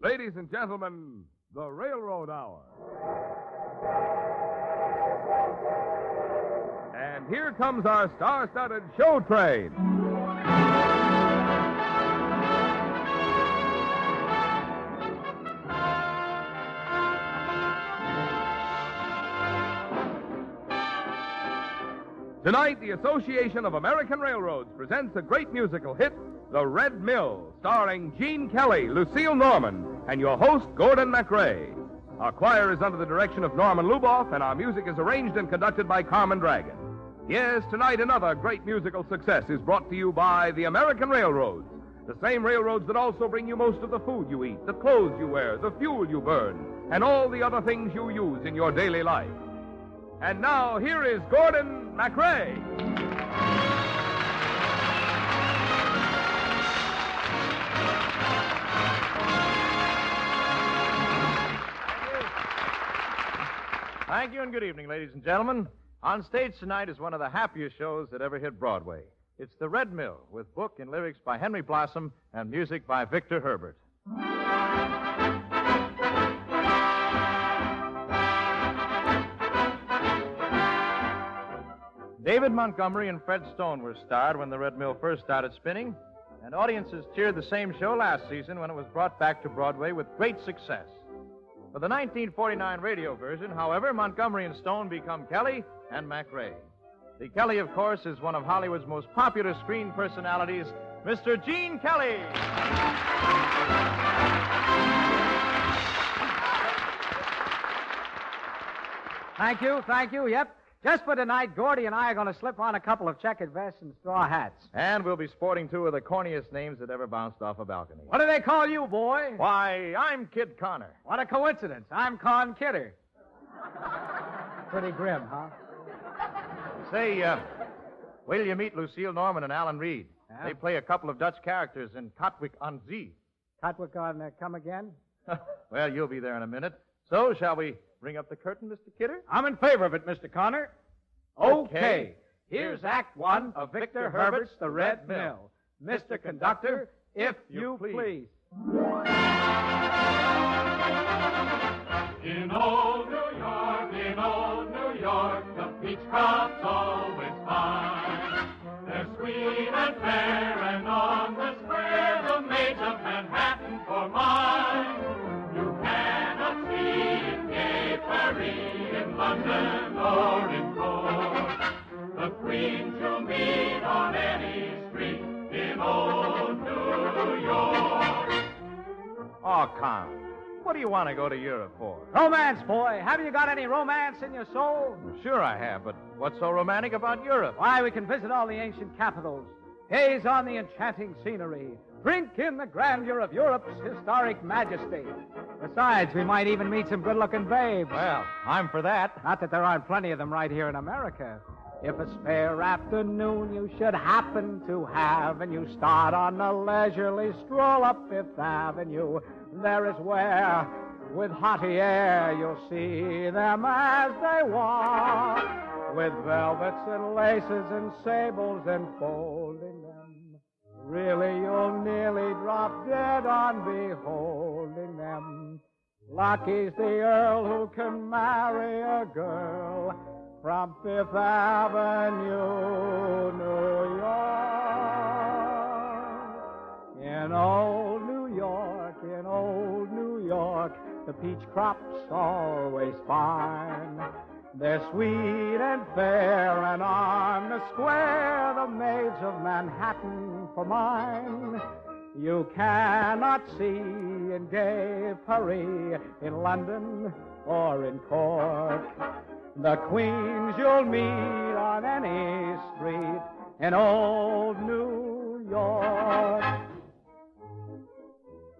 Ladies and gentlemen, the Railroad Hour. And here comes our star-studded show train. Tonight, the Association of American Railroads presents a great musical hit, The Red Mill, starring Gene Kelly, Lucille Norman, and your host, Gordon MacRae. Our choir is under the direction of Norman Luboff, and our music is arranged and conducted by Carmen Dragon. Yes, tonight another great musical success is brought to you by the American Railroads, the same railroads that also bring you most of the food you eat, the clothes you wear, the fuel you burn, and all the other things you use in your daily life. And now, here is Gordon MacRae. Thank you, and good evening, ladies and gentlemen. On stage tonight is one of the happiest shows that ever hit Broadway. It's The Red Mill, with book and lyrics by Henry Blossom and music by Victor Herbert. David Montgomery and Fred Stone were starred when the Red Mill first started spinning, and audiences cheered the same show last season when it was brought back to Broadway with great success. For the 1949 radio version, however, Montgomery and Stone become Kelly and MacRae. The Kelly, of course, is one of Hollywood's most popular screen personalities, Mr. Gene Kelly. Thank you, yep. Just for tonight, Gordy and I are going to slip on a couple of checkered vests and straw hats. And we'll be sporting two of the corniest names that ever bounced off a balcony. What do they call you, boy? Why, I'm Kid Connor. What a coincidence. I'm Con Kidder. Pretty grim, huh? Say, wait till you meet Lucille Norman and Alan Reed. Yeah? They play a couple of Dutch characters in Katwijk on Zee. Katwijk on Come Again? Well, you'll be there in a minute. So, shall we bring up the curtain, Mr. Kidder? I'm in favor of it, Mr. Connor. Okay. Here's Act One of Victor Herbert's The Red Mill. Mr. Conductor, if you please. In old New York, the peach crop's always fine. They're sweet and fair, and on the square, the maids of Manhattan for mine. You cannot see in gay Paris, in London, or in Court. The queens you'll meet on any street in old New York. Oh, Con, what do you want to go to Europe for? Romance, boy. Have you got any romance in your soul? Sure I have, but what's so romantic about Europe? Why, we can visit all the ancient capitals, gaze on the enchanting scenery, drink in the grandeur of Europe's historic majesty. Besides, we might even meet some good-looking babes. Well, I'm for that. Not that there aren't plenty of them right here in America. If a spare afternoon you should happen to have, and you start on a leisurely stroll up Fifth Avenue, there is where, with haughty air, you'll see them as they walk, with velvets and laces and sables enfolding them. Really, you'll nearly drop dead on beholding them. Lucky's the earl who can marry a girl from Fifth Avenue, New York. In old New York, the peach crop's always fine. They're sweet and fair, and on the square, the maids of Manhattan for mine. You cannot see in gay Paris, in London, or in Cork. The queens you'll meet on any street in old New York.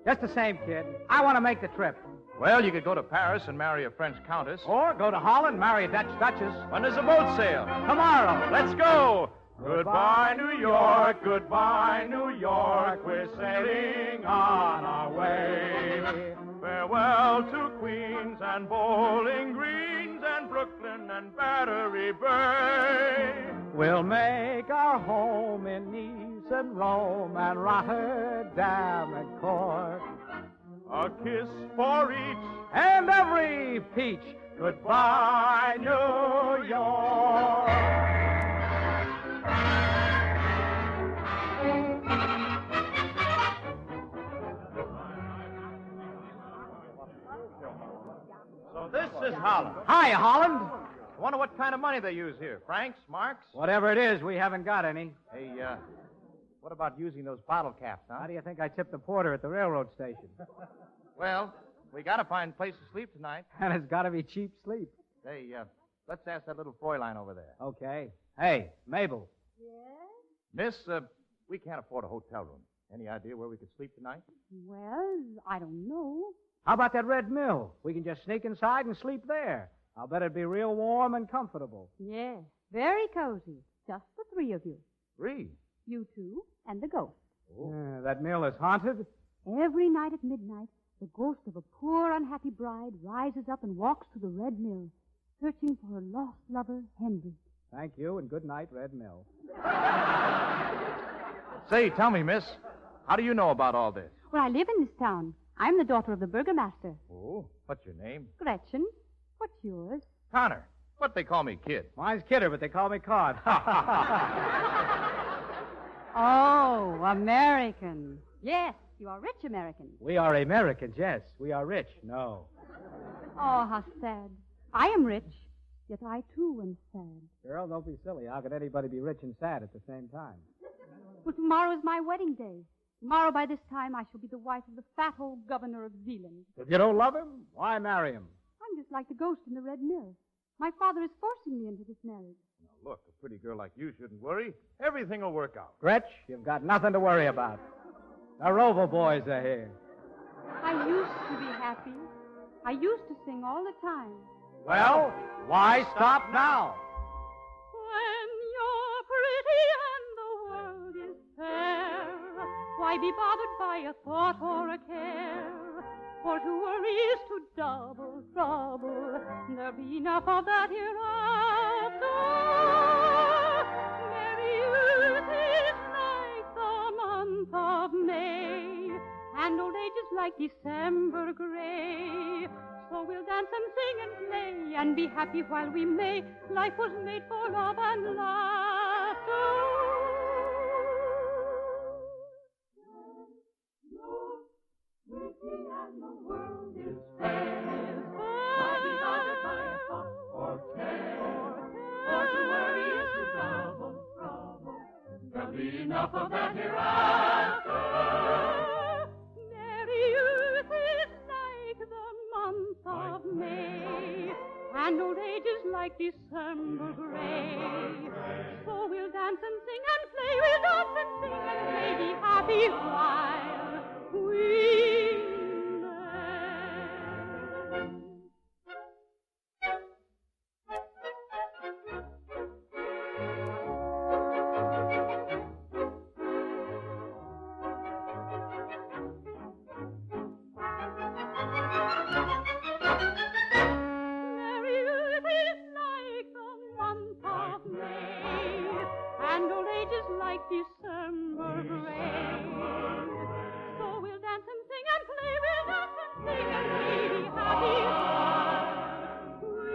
Just the same, kid. I want to make the trip. Well, you could go to Paris and marry a French countess. Or go to Holland, marry a Dutch duchess. When does the boat sail? Tomorrow. Let's go. Goodbye, New York. Goodbye, New York. We're sailing on our way. Farewell to Queens and Bowling Greens and Brooklyn and Battery Bay. We'll make our home in Nice and Rome and Rotterdam and Cork. a kiss for each. And every peach. Goodbye, New York. So this is Holland. Hi, Holland. I wonder what kind of money they use here. Francs, marks? Whatever it is, we haven't got any. Hey, what about using those bottle caps, huh? How do you think I tipped the porter at the railroad station? Well, we got to find a place to sleep tonight. And it's got to be cheap sleep. Hey, let's ask that little Fräulein over there. Okay. Hey, Mabel. Yes? Miss, we can't afford a hotel room. Any idea where we could sleep tonight? Well, I don't know. How about that Red Mill? We can just sneak inside and sleep there. I'll bet it'd be real warm and comfortable. Yes, very cozy. Just the three of you. Three. You two and the ghost. That mill is haunted? Every night at midnight, the ghost of a poor, unhappy bride rises up and walks to the Red Mill, searching for her lost lover, Henry. Thank you, and good night, Red Mill. Say, tell me, miss, how do you know about all this? Well, I live in this town. I'm the daughter of the burgomaster. Oh, what's your name? Gretchen, what's yours? Connor. But they call me Kid. Mine's Kidder, but they call me Cod. Oh, American. Yes, you are rich American. We are Americans, yes. We are rich, no. Oh, how sad. I am rich, yet I too am sad. Girl, don't be silly. How could anybody be rich and sad at the same time? Well, tomorrow is my wedding day. Tomorrow, by this time, I shall be the wife of the fat old governor of Zealand. If you don't love him, why marry him? I'm just like the ghost in the Red Mill. My father is forcing me into this marriage. Now, look, a pretty girl like you shouldn't worry. Everything will work out. Gretch, you've got nothing to worry about. The Rover boys are here. I used to be happy. I used to sing all the time. Well, why stop now? When you're pretty and the world is fair, why be bothered by a thought or a care? For to worry is to double trouble. There'll be enough of that hereafter. Merry youth is like the month of May, and old age is like December gray. So we'll dance and sing and play and be happy while we may. Life was made for love and laughter. And the world is fair. Why be bothered by a thought or care? For to worry is to double trouble. There'll be enough of that hereafter. Merry youth is like the month of May, and old age is like December gray. So we'll dance and sing and play. We'll dance and sing and play. Be happy while we December gray. So we'll dance and sing and play. We'll dance and sing and play. Be happy while we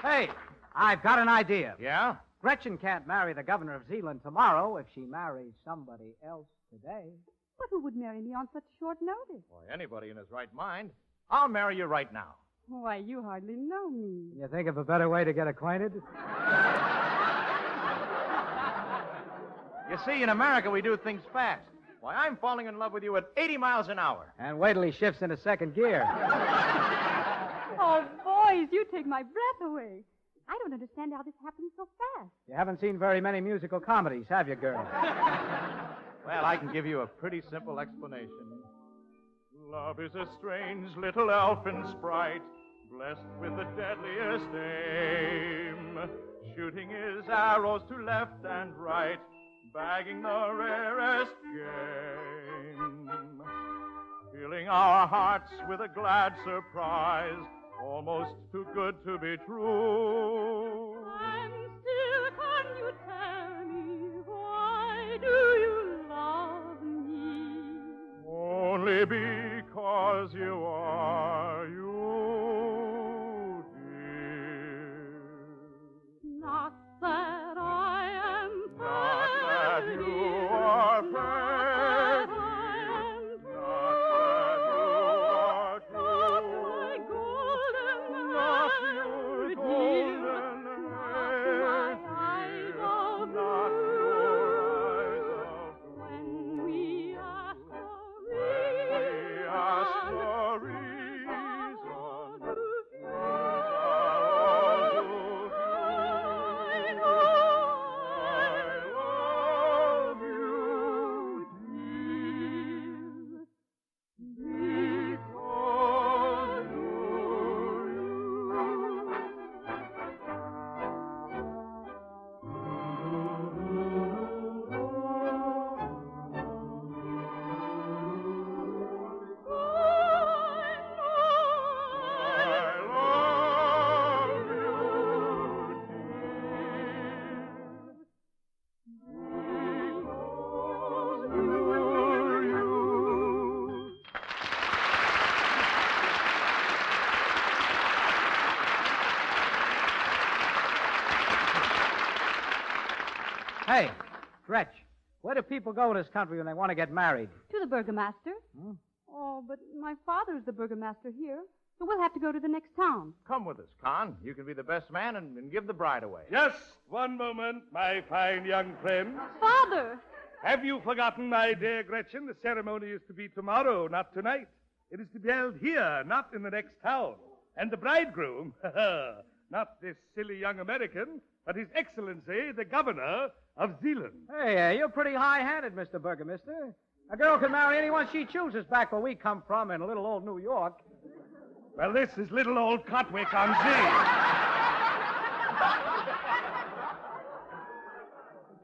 Hey, I've got an idea. Yeah? Gretchen can't marry the governor of Zealand tomorrow if she marries somebody else today. But who would marry me on such short notice? Boy, anybody in his right mind. I'll marry you right now. Why, you hardly know me. Can you think of a better way to get acquainted? You see, in America, we do things fast. Why, I'm falling in love with you at 80 miles an hour. And wait till he shifts into second gear. Oh, boys, you take my breath away. I don't understand how this happens so fast. You haven't seen very many musical comedies, have you, girl? Well, I can give you a pretty simple explanation. Love is a strange little elfin sprite, blessed with the deadliest aim, shooting his arrows to left and right, bagging the rarest game. filling our hearts with a glad surprise, almost too good to be true. And still, can you tell me, why do you love me? Only because you are you, dear. Not that I am Not that fair, you dear. are Not fair, that I am not that you are Not my true. golden Not hair, your dear. golden Not hair, my eyes of not blue. your eyes of When we ask When we ask the reason, I love you, dear, because I love you, Hey, Gretch, where do people go in this country when they want to get married? To the burgomaster. Oh, but my father's the burgomaster here, so we'll have to go to the next town. Come with us, Con. You can be the best man and give the bride away. Just one moment, my fine young friend. Father! Have you forgotten, my dear Gretchen? The ceremony is to be tomorrow, not tonight. It is to be held here, not in the next town. And the bridegroom, not this silly young American, but His Excellency, the Governor of Zealand. Hey, you're pretty high-handed, Mr. Burgomaster. A girl can marry anyone she chooses back where we come from in little old New York. Well, this is little old Cotwick on Sea.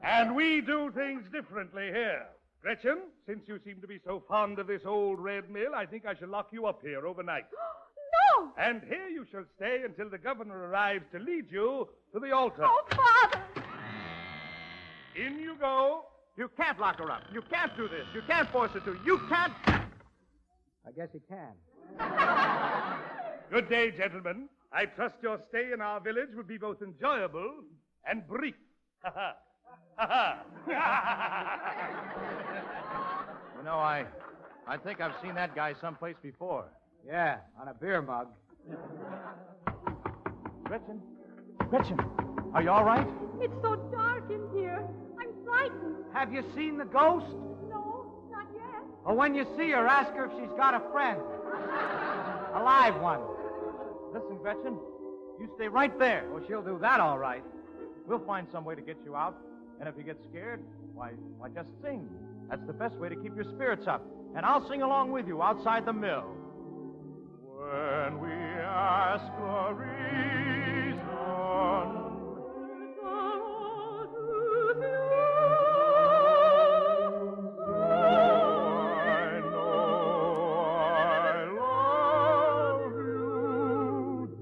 And we do things differently here. Gretchen, since you seem to be so fond of this old red mill, I think I shall lock you up here overnight. No! And here you shall stay until the governor arrives to lead you to the altar. Oh, Father! In you go. You can't lock her up. You can't do this. You can't force her to. You can't. I guess he can. Good day, gentlemen. I trust your stay in our village will be both enjoyable and brief. Ha ha. Ha ha. You know, I think I've seen that guy someplace before. Yeah, on a beer mug. Gretchen, are you all right? It's so dark in here. I'm frightened. Have you seen the ghost? No, not yet. Or when you see her, ask her if she's got a friend. A live one. Listen, Gretchen, you stay right there. Oh, she'll do that all right. We'll find some way to get you out. And if you get scared, why just sing. That's the best way to keep your spirits up. And I'll sing along with you outside the mill. When we ask the reason, I know I love you, dear,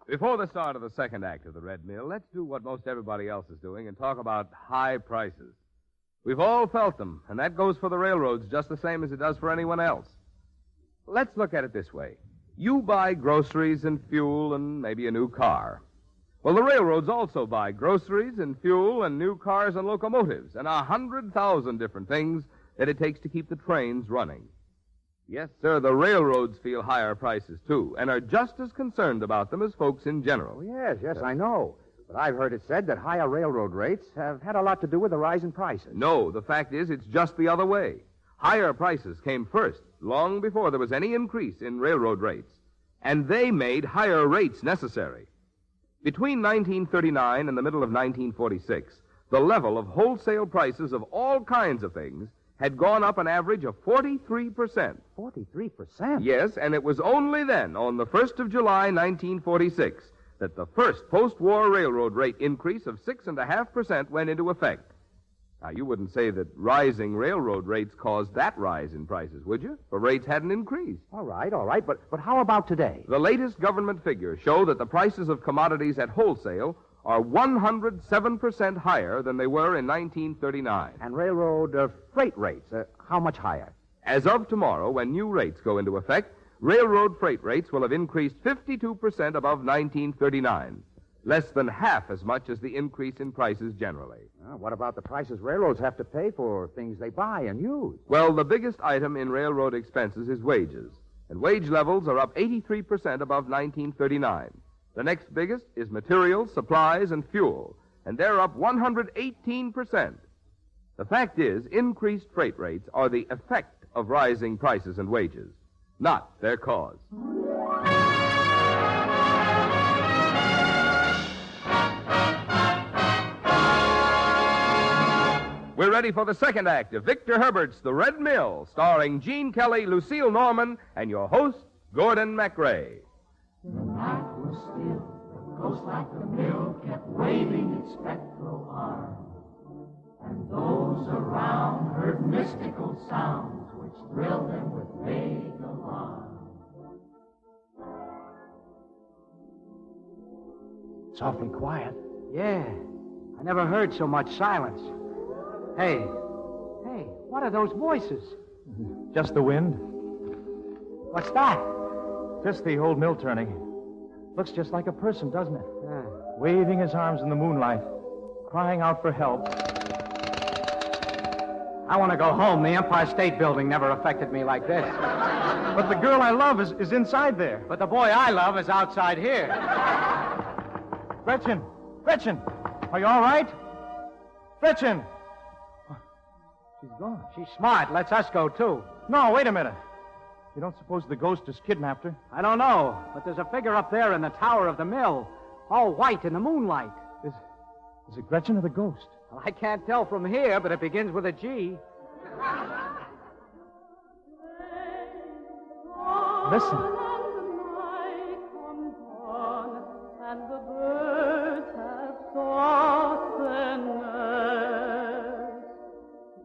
Before the start of the second act of the Red Mill, let's do what most everybody else is doing and talk about high prices. We've all felt them, and that goes for the railroads just the same as it does for anyone else. Let's look at it this way. You buy groceries and fuel and maybe a new car. Well, the railroads also buy groceries and fuel and new cars and locomotives and 100,000 different things that it takes to keep the trains running. Yes, sir, the railroads feel higher prices, too, and are just as concerned about them as folks in general. Oh, yes, I know. But I've heard it said that higher railroad rates have had a lot to do with the rise in prices. No, the fact is it's just the other way. Higher prices came first, long before there was any increase in railroad rates. And they made higher rates necessary. Between 1939 and the middle of 1946, the level of wholesale prices of all kinds of things had gone up an average of 43%. 43%? Yes, and it was only then, on the 1st of July, 1946, that the first post-war railroad rate increase of 6.5% went into effect. Now, you wouldn't say that rising railroad rates caused that rise in prices, would you? For rates hadn't increased. All right. But how about today? The latest government figures show that the prices of commodities at wholesale are 107% higher than they were in 1939. And railroad freight rates, how much higher? As of tomorrow, when new rates go into effect, railroad freight rates will have increased 52% above 1939, less than half as much as the increase in prices generally. What about the prices railroads have to pay for things they buy and use? Well, the biggest item in railroad expenses is wages, and wage levels are up 83% above 1939. The next biggest is materials, supplies, and fuel, and they're up 118%. The fact is, increased freight rates are the effect of rising prices and wages, not their cause. We're ready for the second act of Victor Herbert's The Red Mill, starring Gene Kelly, Lucille Norman, and your host, Gordon MacRae. The night was still, the ghost like the mill kept waving its spectral arm, and those around heard mystical sounds which thrilled them with vague alarm. It's awfully quiet. Yeah. I never heard so much silence. Hey, what are those voices? Just the wind. What's that? Just the old mill turning. Looks just like a person, doesn't it? Waving his arms in the moonlight, crying out for help. I want to go home. The Empire State Building never affected me like this. But the girl I love is inside there. But the boy I love is outside here. Gretchen, are you all right? Gretchen! She's gone. She's smart. Lets us go, too. No, wait a minute. You don't suppose the ghost has kidnapped her? I don't know, but there's a figure up there in the tower of the mill, all white in the moonlight. Is it Gretchen or the ghost? Well, I can't tell from here, but it begins with a G. Listen. And the birds have sought their nest.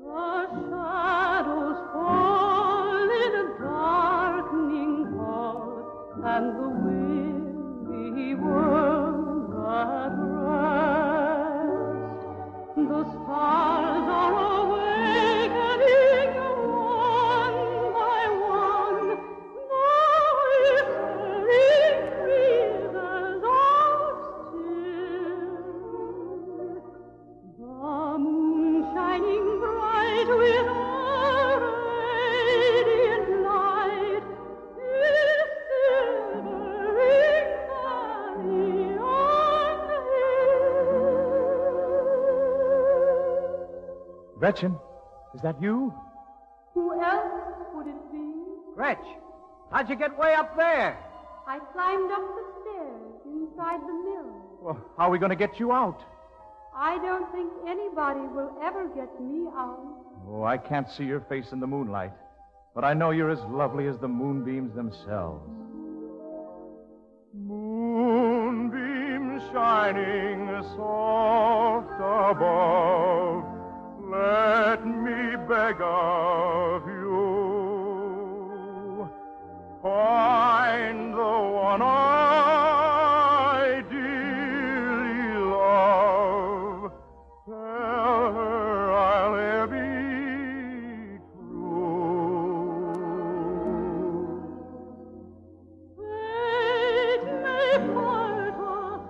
The shadows fall in a darkening hall, and the weary world at rest. The stars are awakening one by one. The whispering breezes are still. The moon shining bright with a radiant light is silvering valley on hill. Gretchen, is that you? Who else would it be? Gretch, how'd you get way up there? I climbed up the stairs inside the mill. Well, how are we going to get you out? I don't think anybody will ever get me out. Oh, I can't see your face in the moonlight, but I know you're as lovely as the moonbeams themselves. Moonbeams shining soft above, let me beg of you, find the one I dearly love, tell her I'll ever be true. Fate may part us,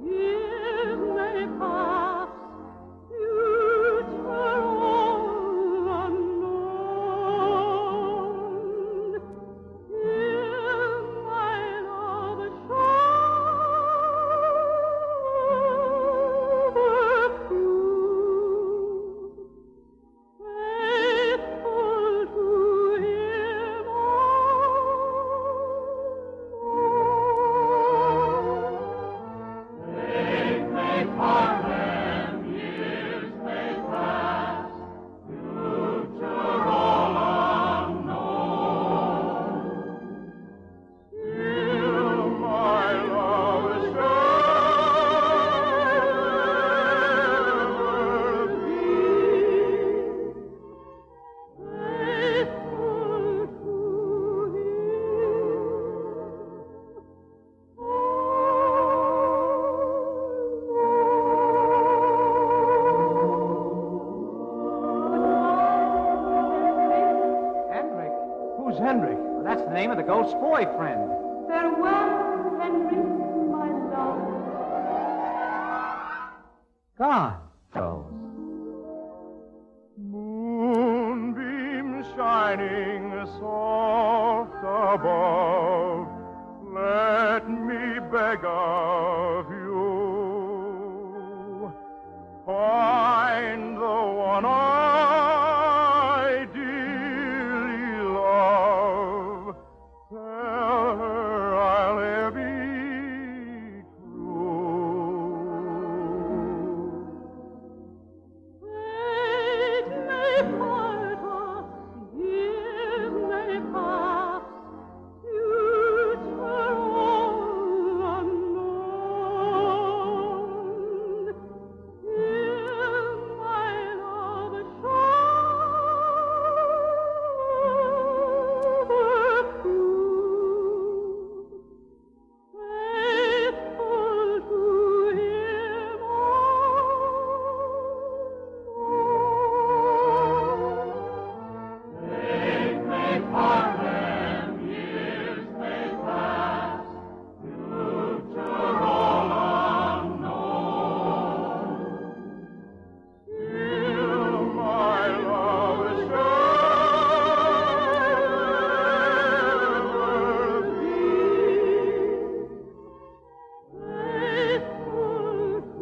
years may pass, future all unknown. name of the ghost's boyfriend. Farewell, Henry, my love. Gone. Goes. Moonbeam shining soft above, let me beg of you, find the one I dearly love, tell her I'll ever be true. Fate may part us, years may pass, future all unknown. Still my love shall prove faithful to him alone. Fate may part them, years may pass, future all unknown. Still my love shall ever be Faithful to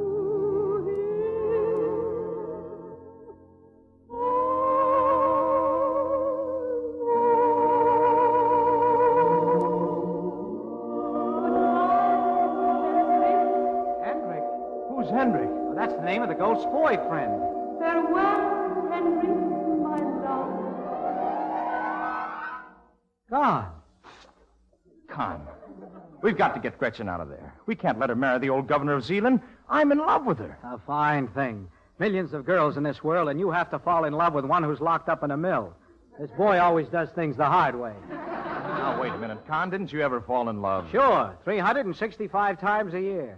Hendrik. Who's Hendrik? Well, that's the name of the ghost's boyfriend. Farewell, Henry, my love. Gone. Con. We've got to get Gretchen out of there. We can't let her marry the old governor of Zealand. I'm in love with her. A fine thing. Millions of girls in this world, and you have to fall in love with one who's locked up in a mill. This boy always does things the hard way. Now, wait a minute, Con. Didn't you ever fall in love? Sure, 365 times a year.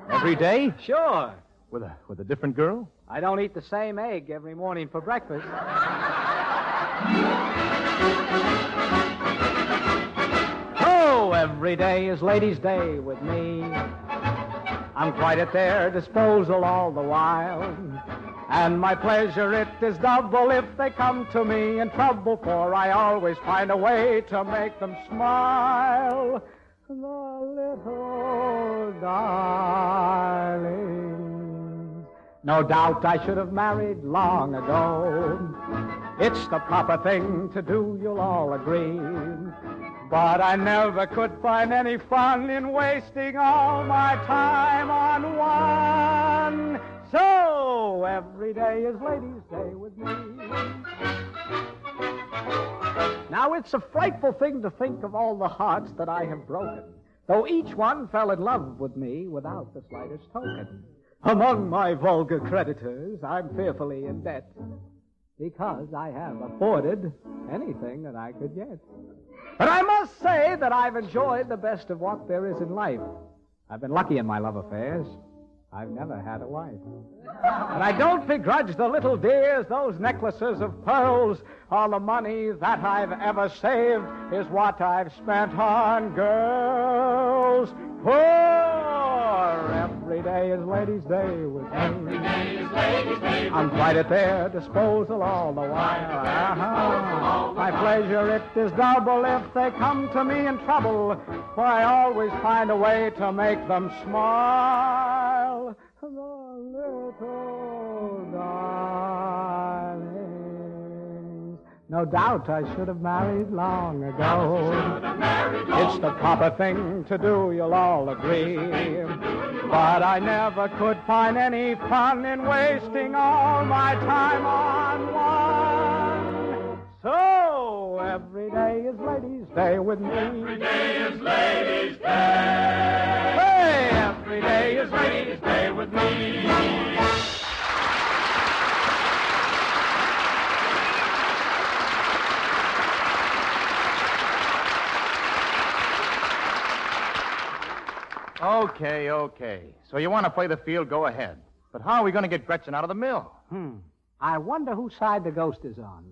Every day? Sure. With a different girl? I don't eat the same egg every morning for breakfast. Oh, every day is Ladies' Day with me. I'm quite at their disposal all the while. And my pleasure, it is double if they come to me in trouble, for I always find a way to make them smile. The little darlings. No doubt I should have married long ago. It's the proper thing to do, you'll all agree. But I never could find any fun in wasting all my time on one. So every day is Ladies' Day with me. Now it's a frightful thing to think of all the hearts that I have broken, though each one fell in love with me without the slightest token. Among my vulgar creditors, I'm fearfully in debt, because I have afforded anything that I could get. But I must say that I've enjoyed the best of what there is in life. I've been lucky in my love affairs. I've never had a wife. And I don't begrudge the little dears those necklaces of pearls. All the money that I've ever saved is what I've spent on girls. For every day is Ladies' Day with me. Every day is Ladies' Day with I'm quite at their disposal all the while. My pleasure, it is double if they come to me in trouble, for I always find a way to make them smile. The little darlings. No doubt I should have married long ago. It's the proper thing to do, you'll all agree. But I never could find any fun in wasting all my time on one. So every day is Ladies' Day with me. Every day is Ladies' Day. Hey, every day is Ladies' Day with me. Okay. So you want to play the field, go ahead. But how are we going to get Gretchen out of the mill? I wonder whose side the ghost is on.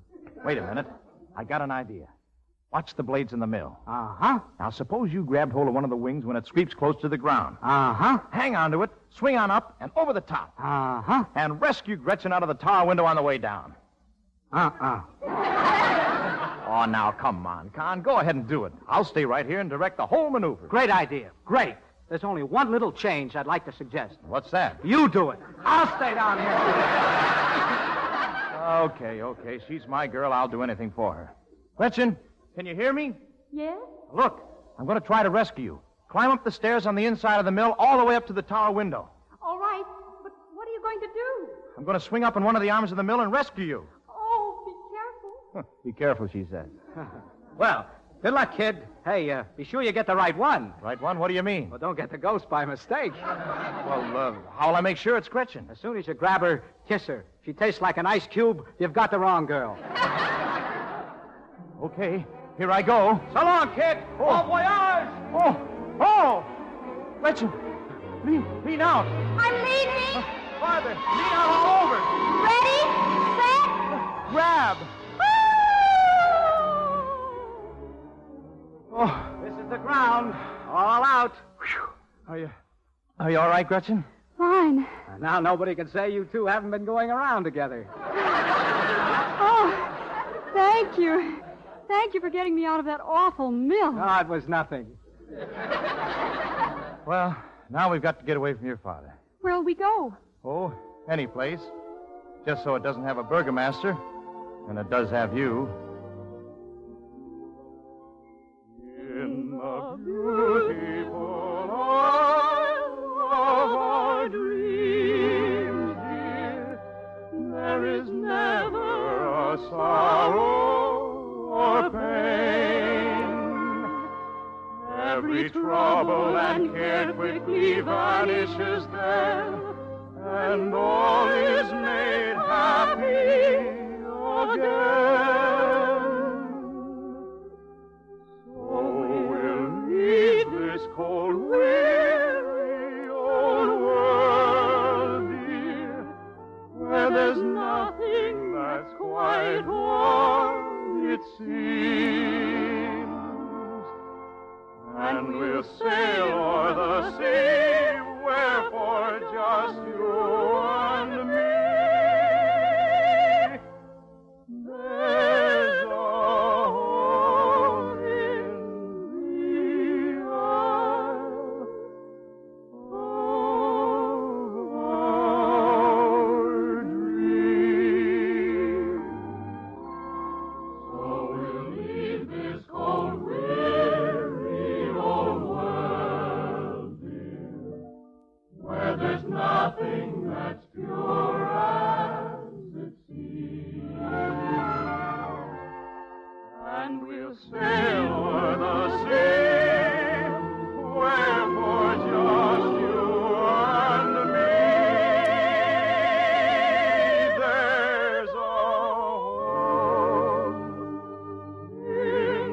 Wait a minute. I got an idea. Watch the blades in the mill. Uh-huh. Now, suppose you grabbed hold of one of the wings when it sweeps close to the ground. Uh-huh. Hang onto it, swing on up, and over the top. Uh-huh. And rescue Gretchen out of the tower window on the way down. Uh-uh. Oh, now, come on, Con. Go ahead and do it. I'll stay right here and direct the whole maneuver. Great idea. Great. There's only one little change I'd like to suggest. What's that? You do it. I'll stay down here. Okay. She's my girl. I'll do anything for her. Gretchen, can you hear me? Yes? Look, I'm going to try to rescue you. Climb up the stairs on the inside of the mill all the way up to the tower window. All right, but what are you going to do? I'm going to swing up in one of the arms of the mill and rescue you. Oh, be careful. Be careful, she said. Well, good luck, kid. Hey, be sure you get the right one. Right one? What do you mean? Well, don't get the ghost by mistake. Well, how'll I make sure it's Gretchen? As soon as you grab her, kiss her. If she tastes like an ice cube, you've got the wrong girl. Okay, here I go. So long, kid. Au voyage. Oh! Gretchen, lean out. I'm leaning. Farther, lean out all over. Ready, set, Grab. Oh, this is the ground. All out. Are you all right, Gretchen? Fine. Now nobody can say you two haven't been going around together. Oh, thank you. Thank you for getting me out of that awful mill. Oh, it was nothing. Well, now we've got to get away from your father. Where'll we go? Oh, any place. Just so it doesn't have a burgomaster, and it does have you. In the beautiful isle of our dreams, dear, there is never a sorrow or pain. Every trouble and care quickly vanishes there, and all is made happy again. So we'll leave this cold, weary old world, dear, where there's nothing that's quite warm, it seems. And we'll sail o'er the sea, wherefore just you and me. There's a home in the isle of our dreams. So we'll leave this cold, weary old world, dear, where there's nothing that's pure as it seems. And we'll sail o'er the sea, wherefore just you and me. There's a home in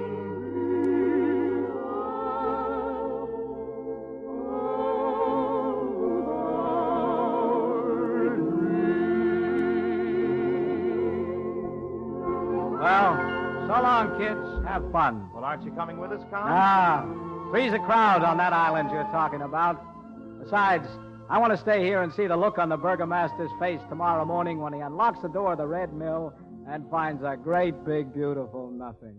Well, so long, kids. Have fun. Well, aren't you coming with us, Con? Ah, three's a crowd on that island you're talking about. Besides, I want to stay here and see the look on the burgomaster's face tomorrow morning when he unlocks the door of the Red Mill and finds a great, big, beautiful nothing.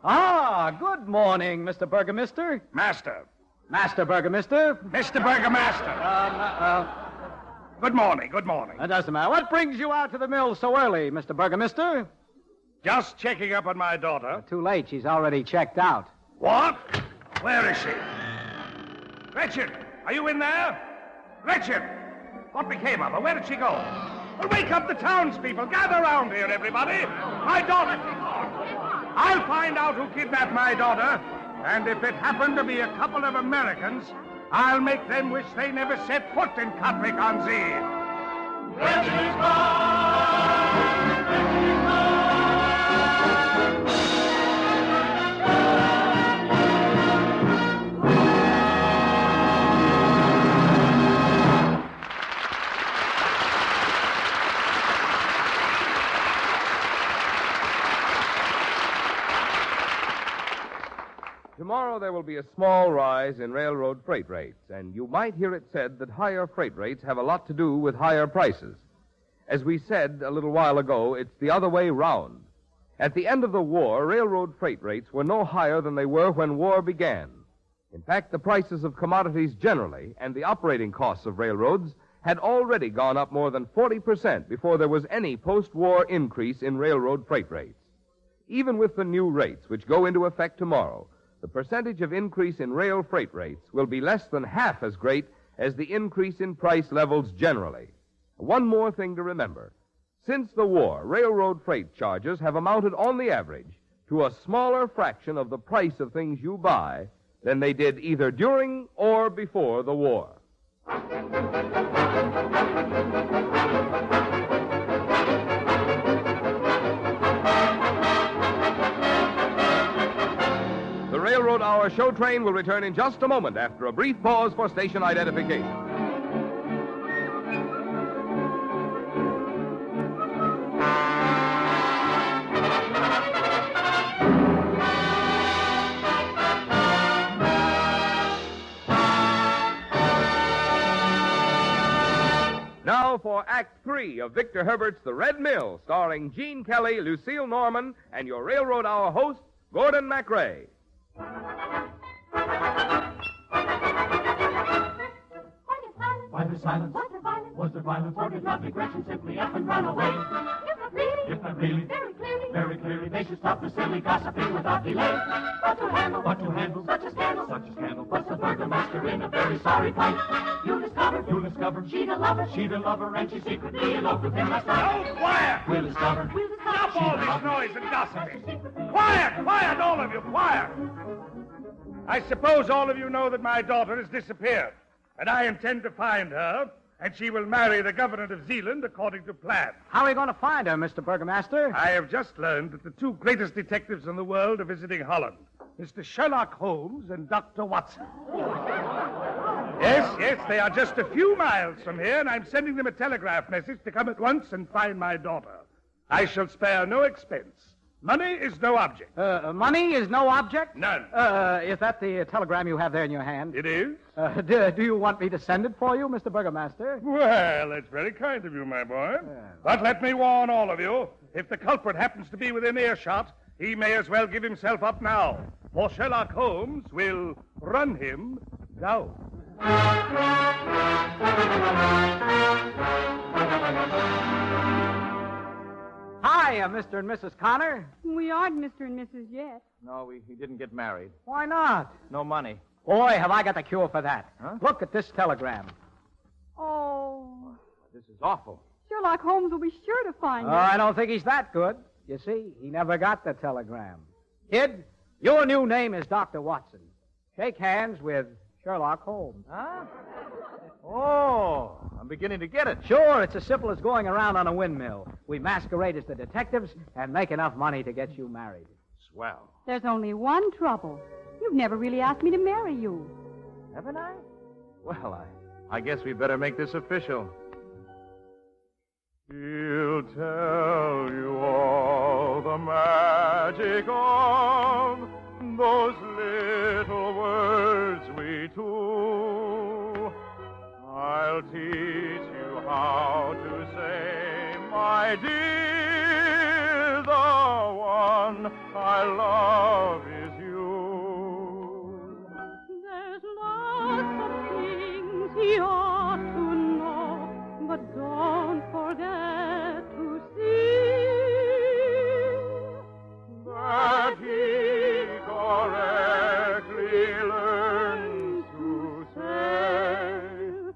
Ah, good morning, Mr. Burgomaster. Master. Master Burgomaster. Mr. Burgomaster. Good morning, good morning. That doesn't matter. What brings you out to the mill so early, Mr. Burgomaster? Just checking up on my daughter. Too late. She's already checked out. What? Where is she? Gretchen, are you in there? Gretchen! What became of her? Where did she go? Well, wake up the townspeople. Gather round here, everybody. My daughter. I'll find out who kidnapped my daughter. And if it happened to be a couple of Americans, I'll make them wish they never set foot in Catwick on Sea. Gretchen is gone! Gretchen is gone! Tomorrow there will be a small rise in railroad freight rates, and you might hear it said that higher freight rates have a lot to do with higher prices. As we said a little while ago, it's the other way round. At the end of the war, railroad freight rates were no higher than they were when war began. In fact, the prices of commodities generally and the operating costs of railroads had already gone up more than 40% before there was any post-war increase in railroad freight rates. Even with the new rates, which go into effect tomorrow, the percentage of increase in rail freight rates will be less than half as great as the increase in price levels generally. One more thing to remember. Since the war, railroad freight charges have amounted on the average to a smaller fraction of the price of things you buy than they did either during or before the war. The Railroad Hour show train will return in just a moment after a brief pause for station identification. Now for Act 3 of Victor Herbert's The Red Mill, starring Gene Kelly, Lucille Norman, and your Railroad Hour host, Gordon MacRae. Why the silence? Was there violence or did lovely Gretchen simply up and run away? If not really, very clearly, they should stop the silly gossiping without delay. But to handle such a scandal, puts the burgomaster in a very sorry plight. You'll discover, she'd a lover, and she secretly eloped with him last night. Oh, quiet! We'll discover. Stop all this noise and gossiping. Quiet, all of you, quiet. I suppose all of you know that my daughter has disappeared, and I intend to find her, and she will marry the governor of Zealand according to plan. How are we going to find her, Mr. Burgomaster? I have just learned that the two greatest detectives in the world are visiting Holland, Mr. Sherlock Holmes and Dr. Watson. Yes, they are just a few miles from here, and I'm sending them a telegraph message to come at once and find my daughter. I shall spare no expense. Money is no object. Money is no object? None. Is that the telegram you have there in your hand? It is? Do you want me to send it for you, Mr. Burgomaster? Well, that's very kind of you, my boy. But let me warn all of you, if the culprit happens to be within earshot, he may as well give himself up now, for Sherlock Holmes will run him down. Hi, Mr. and Mrs. Connor. We aren't Mr. and Mrs. yet. No, he didn't get married. Why not? No money. Boy, have I got the cure for that. Huh? Look at this telegram. Oh, This is awful. Sherlock Holmes will be sure to find Oh, it. I don't think he's that good. You see, he never got the telegram. Kid, your new name is Dr. Watson. Shake hands with Sherlock Holmes. Huh? Oh, I'm beginning to get it. Sure, it's as simple as going around on a windmill. We masquerade as the detectives and make enough money to get you married. Swell. There's only one trouble. You've never really asked me to marry you. Haven't I? Well, I guess we better make this official. He'll tell you all the magic of those little words we two. I'll teach you how to say, my dear, the one I love is you. There's lots of things he ought to know, but don't forget to see That he correctly learns to say,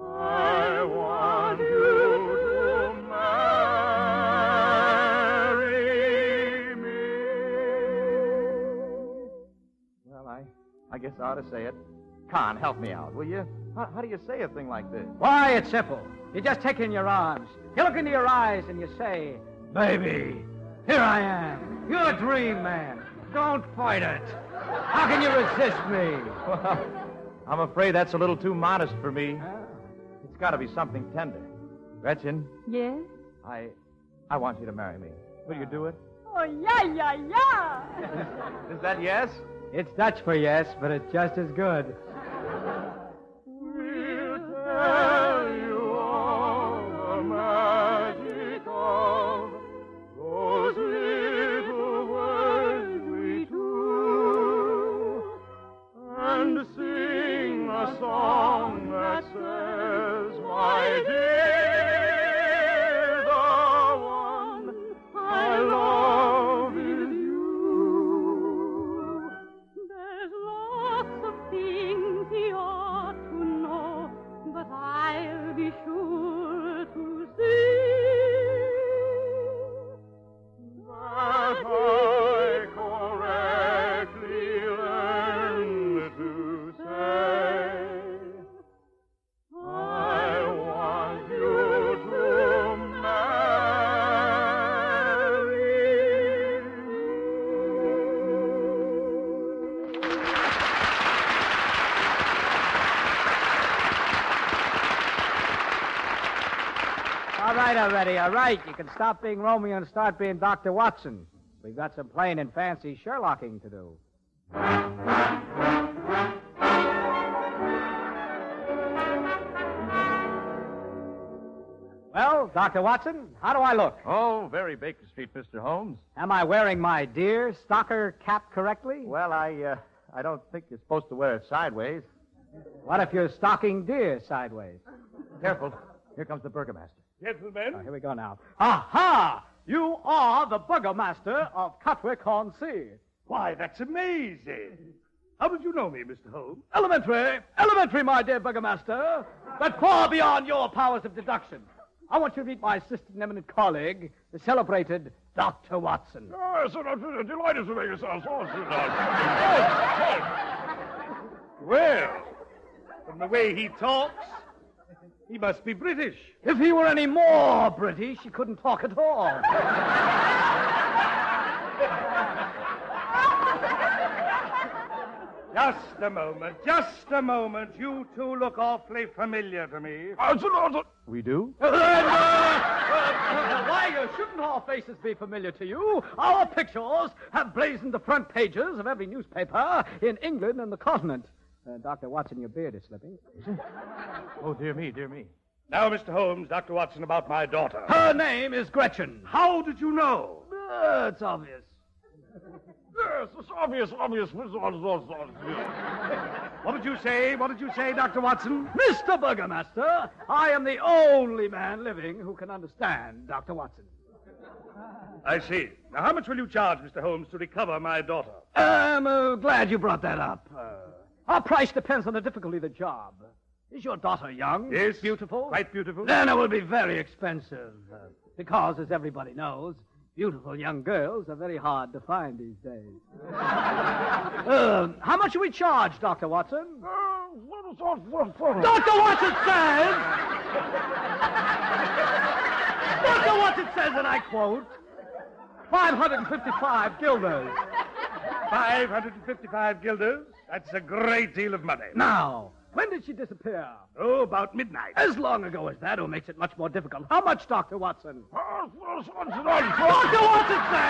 I want you to marry me. Well, I guess I ought to say it. Con, help me out, will you? How do you say a thing like this? Why, it's simple. You just take in your arms. You look into your eyes and you say, baby, here I am, your dream man. Don't fight it. How can you resist me? Well, I'm afraid that's a little too modest for me. It's got to be something tender. Gretchen, Yes? I want you to marry me. Will you do it? Oh, yeah. Is that yes? It's Dutch for yes, but it's just as good. We'll tell you all the magic of those little words we do, and sing a song that says, my dear, the one I love is you. There's lots of things he ought to know, but I'll be sure to see That I correctly learned to say, I want you to marry me. All right already, all right. You can stop being Romeo and start being Dr. Watson. We've got some plain and fancy Sherlocking to do. Well, Dr. Watson, how do I look? Oh, very Baker Street, Mr. Holmes. Am I wearing my deer stocker cap correctly? Well, I don't think you're supposed to wear it sideways. What if you're stalking deer sideways? Careful. Here comes the burgomaster. Gentlemen, Here we go now. Aha! You are the burgomaster of Catwick-on-Sea. why, that's amazing. How did you know me, Mr. Holmes? Elementary, my dear burgomaster, but far beyond your powers of deduction. I want you to meet my assistant and eminent colleague, the celebrated Dr. Watson. Yes, I'm delighted to make yourself Well, from the way he talks, he must be British. If he were any more British, he couldn't talk at all. Just a moment. You two look awfully familiar to me. We do? Why, shouldn't our faces be familiar to you? Our pictures have blazoned the front pages of every newspaper in England and the continent. Dr. Watson, your beard is slipping. Oh, dear me, dear me. Now, Mr. Holmes, Dr. Watson, about my daughter. Her name is Gretchen. How did you know? It's obvious. Yes, it's obvious. What did you say? Dr. Watson? Mr. Burgomaster, I am the only man living who can understand Dr. Watson. I see. Now, how much will you charge, Mr. Holmes, to recover my daughter? I'm glad you brought that up. Our price depends on the difficulty of the job. Is your daughter young? Yes. Beautiful? Quite beautiful. Then it will be very expensive. Because, as everybody knows, beautiful young girls are very hard to find these days. How much do we charge, Dr. Watson? Dr. Watson says... Dr. Watson says, and I quote, 555 guilders. 555 guilders? That's a great deal of money. Now, when did she disappear? Oh, about midnight. As long ago as that, who makes it much more difficult. How much, Dr. Watson? Dr. Watson says...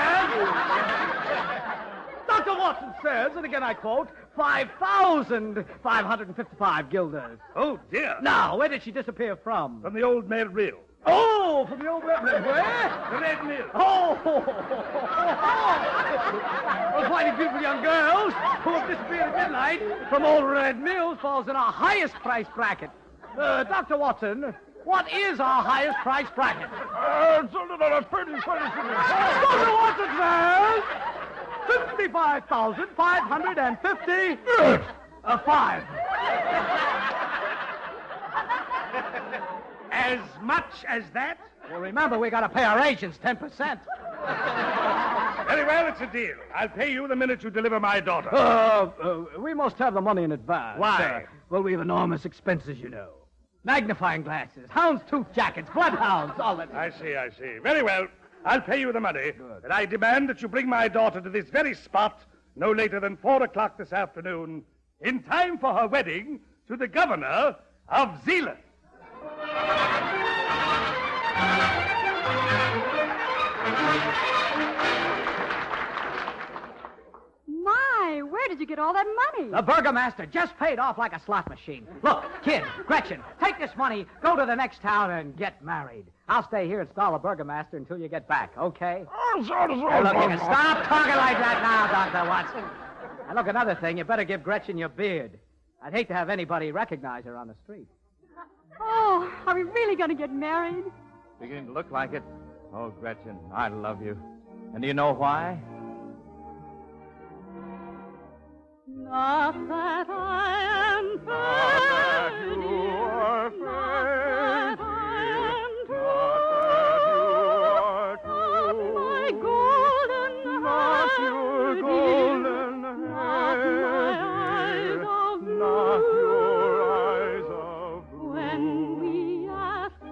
Dr. Watson says, and again I quote, 5,555 guilders. Oh, dear. Now, where did she disappear from? From the old Mill Reel. Oh, from the old Red Mill. Where? The Red Mill. Oh! Those finding beautiful young girls who have disappeared at midnight from old Red Mill falls in our highest price bracket. Dr. Watson, what is our highest price bracket? Dr. Watson says 55,550. 5. As much as that? Well, remember, we got to pay our agents 10%. Very well, it's a deal. I'll pay you the minute you deliver my daughter. We must have the money in advance. Why? Well, we have enormous expenses, you know. Magnifying glasses, houndstooth jackets, bloodhounds, all that. I see. Very well. I'll pay you the money. Good. But I demand that you bring my daughter to this very spot no later than 4 o'clock this afternoon, in time for her wedding to the governor of Zealand. My, where did you get all that money? The burgomaster just paid off like a slot machine. Look, kid, Gretchen, take this money, go to the next town, and get married. I'll stay here and stall the burgomaster until you get back, okay? Hey, look, you can stop talking like that now, Dr. Watson. And look, another thing, you better give Gretchen your beard. I'd hate to have anybody recognize her on the street. Oh, are we really going to get married? Beginning to look like it. Oh, Gretchen, I love you. And do you know why? Not that I am fair, you are fair, not that I am true, my golden Not your golden hair, not my eyes of blue. not your eyes of blue. When we ask the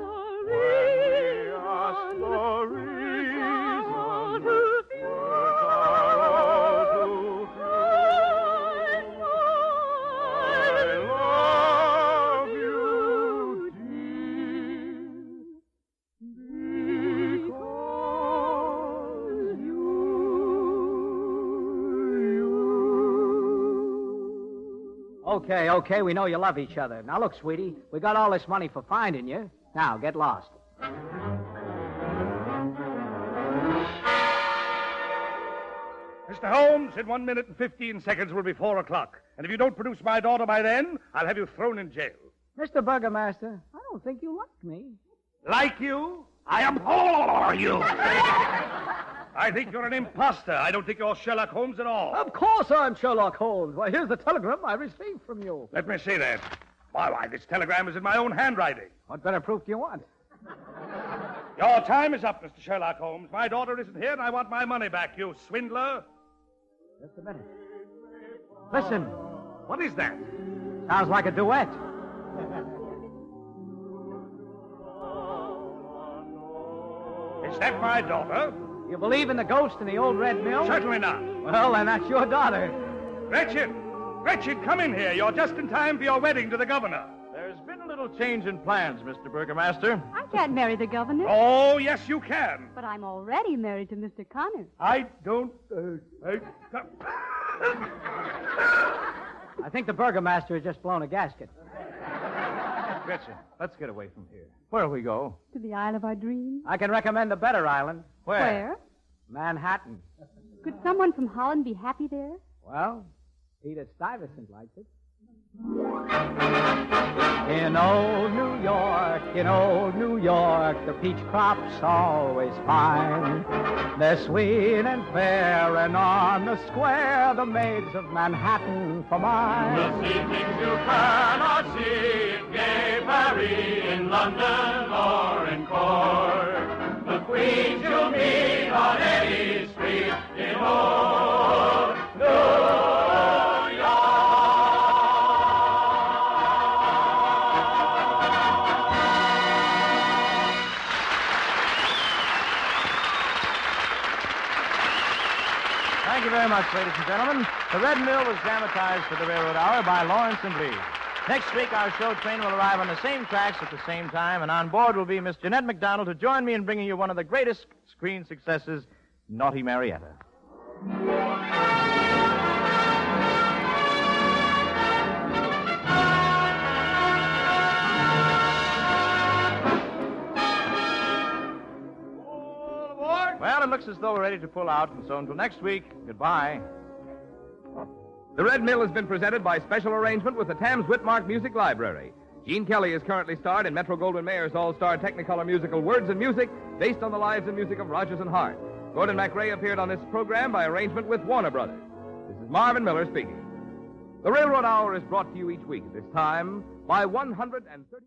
Okay, we know you love each other. Now, look, sweetie, we got all this money for finding you. Now, get lost. Mr. Holmes, in 1 minute and 15 seconds will be 4 o'clock. And if you don't produce my daughter by then, I'll have you thrown in jail. Mr. Burgomaster, I don't think you like me. Like you? I abhor you. I think you're an imposter. I don't think you're Sherlock Holmes at all. Of course I'm Sherlock Holmes. Why, here's the telegram I received from you. Let me see that. Why, this telegram is in my own handwriting. What better proof do you want? Your time is up, Mr. Sherlock Holmes. My daughter isn't here, and I want my money back, you swindler. Just a minute. Listen. What is that? Sounds like a duet. Is that my daughter? You believe in the ghost in the old red mill? Certainly not. Well, then that's your daughter. Gretchen! Gretchen, come in here. You're just in time for your wedding to the governor. There's been a little change in plans, Mr. Burgomaster. I can't marry the governor. Oh, yes, you can. But I'm already married to Mr. Connor. I don't... I think the burgomaster has just blown a gasket. Gretchen, let's get away from here. Where'll we go? To the Isle of our dreams. I can recommend a better island. Where? Manhattan. Could someone from Holland be happy there? Well, Peter Stuyvesant likes it. In old New York, the peach crop's always fine. They're sweet and fair, and on the square, the maids of Manhattan for mine. You'll see things you cannot see in gay Paris, in London, or in Cork. The queens you'll meet on any street in old New York. Thank you very much, ladies and gentlemen. The Red Mill was dramatized for the Railroad Hour by Lawrence and Lee. Next week, our show train will arrive on the same tracks at the same time, and on board will be Miss Jeanette MacDonald to join me in bringing you one of the greatest screen successes, Naughty Marietta. Well, it looks as though we're ready to pull out, and so until next week, goodbye. The Red Mill has been presented by special arrangement with the Tams Whitmark Music Library. Gene Kelly is currently starred in Metro-Goldwyn-Mayer's all-star Technicolor musical Words and Music, based on the lives and music of Rodgers and Hart. Gordon MacRae appeared on this program by arrangement with Warner Brothers. This is Marvin Miller speaking. The Railroad Hour is brought to you each week at this time by 130...